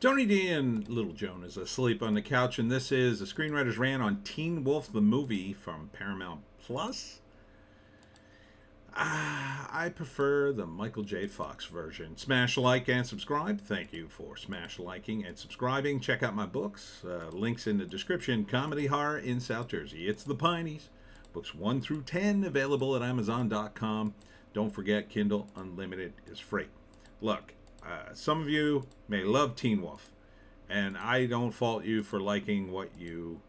Tony D and Little Joan is asleep on the couch, and this is a Screenwriter's Rant on Teen Wolf the movie from Paramount Plus. I prefer the Michael J. Fox version. Smash like and subscribe. Thank you for smash liking and subscribing. Check out my books. Links in the description. Comedy Horror in South Jersey. It's the Pineys. Books 1 through 10 available at Amazon.com. Don't forget, Kindle Unlimited is free. Look, some of you may love Teen Wolf, and I don't fault you for liking what you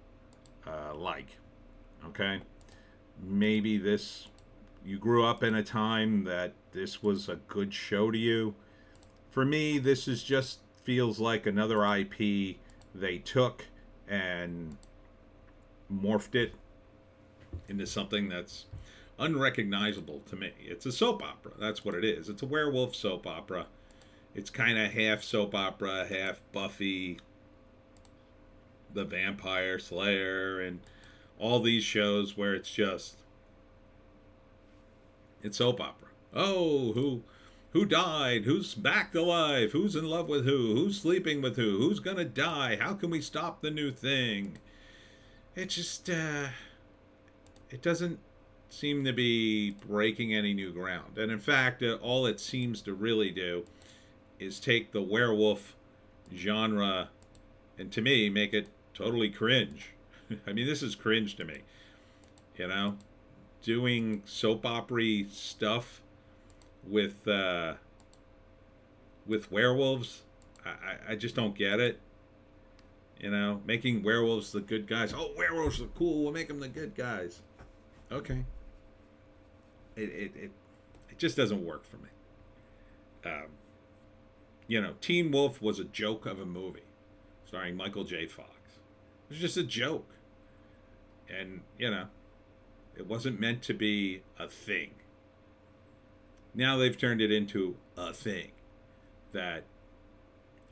like. Okay? Maybe you grew up in a time that this was a good show to you. For me, this is just feels like another IP they took and morphed it into something that's unrecognizable to me. It's a soap opera. That's what it is. It's a werewolf soap opera. It's kind of half soap opera, half Buffy, the Vampire Slayer, and all these shows where it's soap opera. Oh, who died? Who's back alive? Who's in love with who? Who's sleeping with who? Who's gonna die? How can we stop the new thing? It just it doesn't seem to be breaking any new ground. And in fact, all it seems to really do is take the werewolf genre and, to me, make it totally cringe. I mean, this is cringe to me. You know? Doing soap opera stuff with werewolves, I just don't get it. You know, making werewolves the good guys. Oh, werewolves are cool. We'll make them the good guys. Okay. It just doesn't work for me. You know, Teen Wolf was a joke of a movie starring Michael J. Fox. It was just a joke. And, you know, it wasn't meant to be a thing. Now they've turned it into a thing that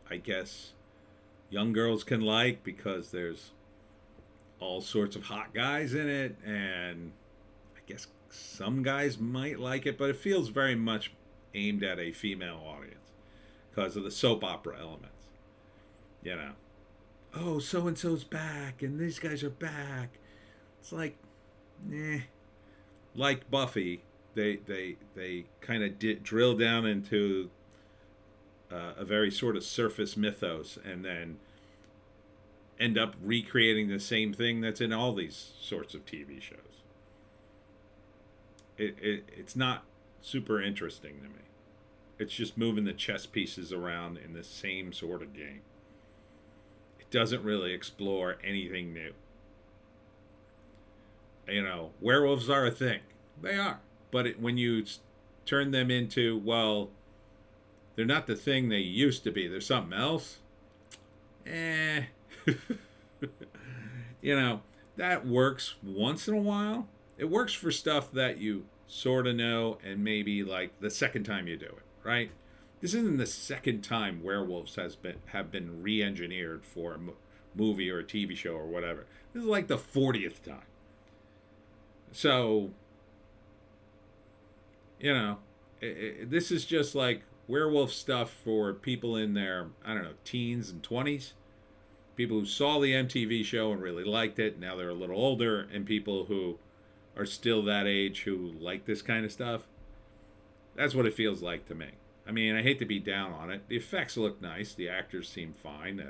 I guess young girls can like because there's all sorts of hot guys in it, and I guess some guys might like it, but it feels very much aimed at a female audience because of the soap opera elements. You know, oh, so-and-so's back, and these guys are back. It's like, like Buffy, they kind of drill down into a very sort of surface mythos, and then end up recreating the same thing that's in all these sorts of TV shows. It's not super interesting to me. It's just moving the chess pieces around in the same sort of game. It doesn't really explore anything new. You know, werewolves are a thing. They are. But when you turn them into, well, they're not the thing they used to be. They're something else. You know, that works once in a while. It works for stuff that you sort of know and maybe like the second time you do it, right? This isn't the second time werewolves have been re-engineered for a movie or a TV show or whatever. This is like the 40th time. So, you know, this is just like werewolf stuff for people in their, I don't know, teens and 20s. People who saw the MTV show and really liked it. Now they're a little older. And people who are still that age who like this kind of stuff. That's what it feels like to me. I mean, I hate to be down on it. The effects look nice. The actors seem fine.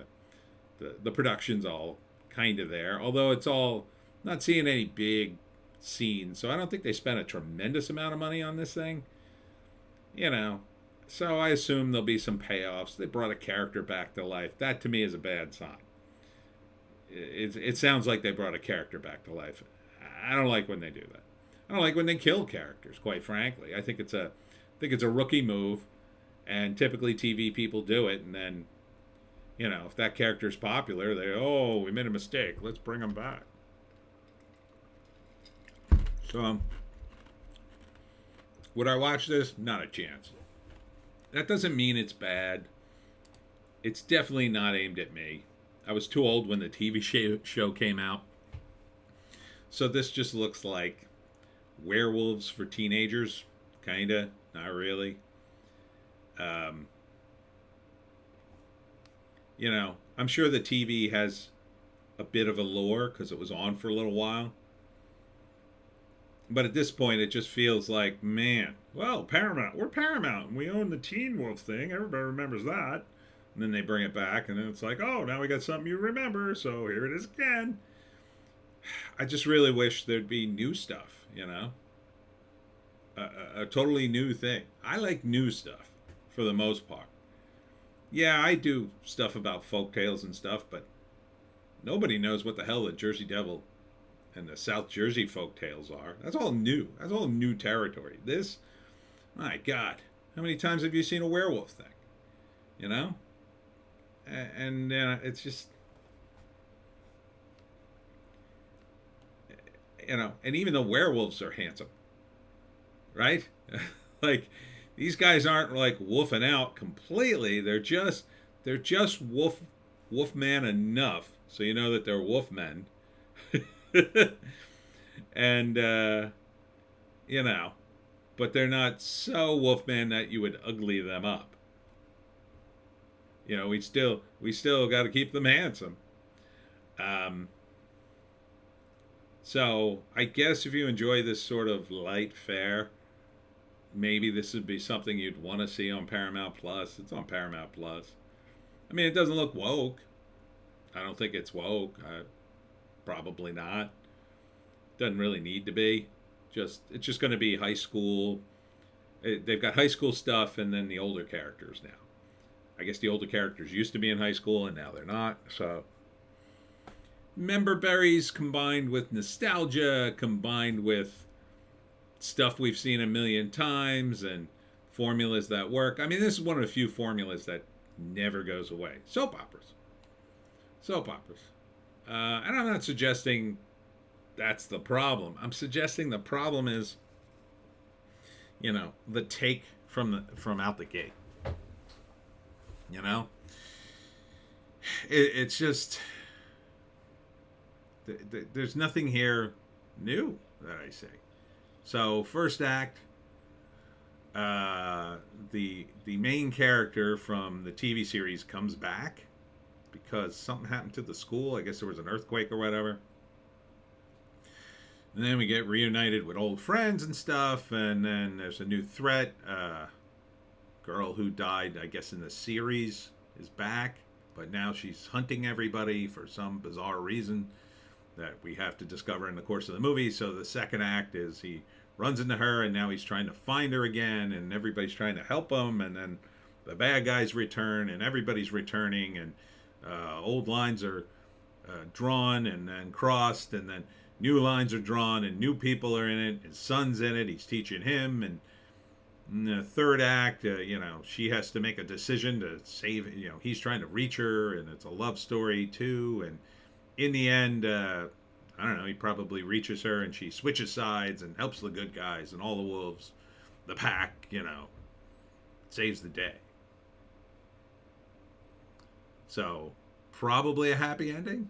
The production's all kind of there. Although it's all, not seeing any big scenes. So I don't think they spent a tremendous amount of money on this thing. You know. So I assume there'll be some payoffs. They brought a character back to life. That to me is a bad sign. It sounds like they brought a character back to life. I don't like when they do that. I don't like when they kill characters, quite frankly. I think it's a rookie move, and typically TV people do it, and then, you know, if that character's popular, we made a mistake. Let's bring him back. So, would I watch this? Not a chance. That doesn't mean it's bad. It's definitely not aimed at me. I was too old when the TV show came out. So this just looks like werewolves for teenagers. Kinda. Not really. I'm sure the TV has a bit of a lore because it was on for a little while. But at this point, it just feels like, man, well, Paramount, we're Paramount, and we own the Teen Wolf thing. Everybody remembers that. And then they bring it back, and then it's like, oh, now we got something you remember, so here it is again. I just really wish there'd be new stuff, a totally new thing. I like new stuff for the most part. Yeah, I do stuff about folk tales and stuff, but nobody knows what the hell the Jersey Devil and the South Jersey folk tales are. That's all new. That's all new territory. This, my God, how many times have you seen a werewolf thing? You know? And it's just, and even the werewolves are handsome, right? Like, these guys aren't like wolfing out completely. They're just wolfman enough so you know that they're wolfmen. And but they're not so wolfman that you would ugly them up. We still got to keep them handsome. So I guess if you enjoy this sort of light fare, maybe this would be something you'd want to see on Paramount Plus. It's on Paramount Plus. I mean, it doesn't look woke. I don't think it's woke. Probably not. Doesn't really need to be. It's just going to be high school. They've got high school stuff and then the older characters now. I guess the older characters used to be in high school and now they're not. So member berries combined with nostalgia, combined with stuff we've seen a million times and formulas that work. I mean, this is one of the few formulas that never goes away. Soap operas. And I'm not suggesting that's the problem. I'm suggesting the problem is, the take from out the gate. It's just there's nothing here new that I say. So first act, the main character from the TV series comes back because something happened to the school. I guess there was an earthquake or whatever. And then we get reunited with old friends and stuff, and then there's a new threat. Girl who died, I guess, in the series is back, but now she's hunting everybody for some bizarre reason that we have to discover in the course of the movie. So the second act is he runs into her, and now he's trying to find her again, and everybody's trying to help him, and then the bad guys return, and everybody's returning, and old lines are drawn and then crossed, and then new lines are drawn, and new people are in it. His son's in it. He's teaching him, and in the third act, she has to make a decision to save. He's trying to reach her, and it's a love story too. And in the end, I don't know. He probably reaches her, and she switches sides and helps the good guys, and all the wolves, the pack, saves the day. So probably a happy ending.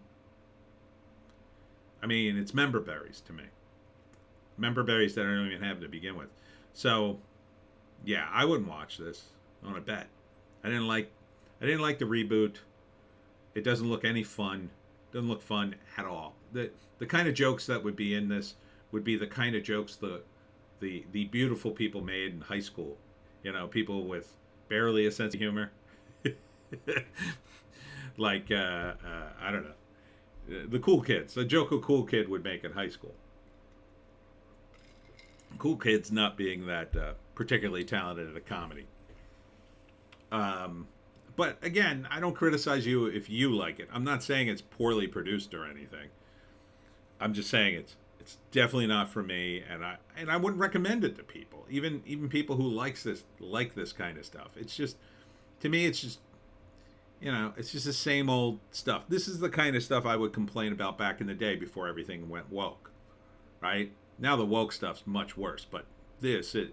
I mean, it's member berries to me. Member berries that I don't even have to begin with. So, yeah, I wouldn't watch this on a bet. I didn't like the reboot. It doesn't look any fun. Doesn't look fun at all. The kind of jokes that would be in this would be the kind of jokes the beautiful people made in high school. People with barely a sense of humor. Like I don't know. The cool kids. A joke a cool kid would make in high school. Cool kids not being that particularly talented at a comedy. But again, I don't criticize you if you like it. I'm not saying it's poorly produced or anything. I'm just saying it's definitely not for me, and I wouldn't recommend it to people. Even people who like this kind of stuff. It's just, to me, it's just, it's just the same old stuff. This is the kind of stuff I would complain about back in the day before everything went woke, right? Now the woke stuff's much worse, but it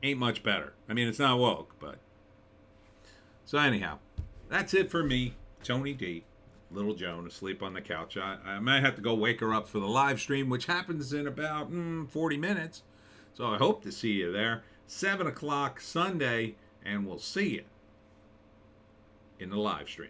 ain't much better. I mean, it's not woke, but... So anyhow, that's it for me, Tony D. Little Joan asleep on the couch. I might have to go wake her up for the live stream, which happens in about 40 minutes. So I hope to see you there. 7 o'clock Sunday, and we'll see you in the live stream.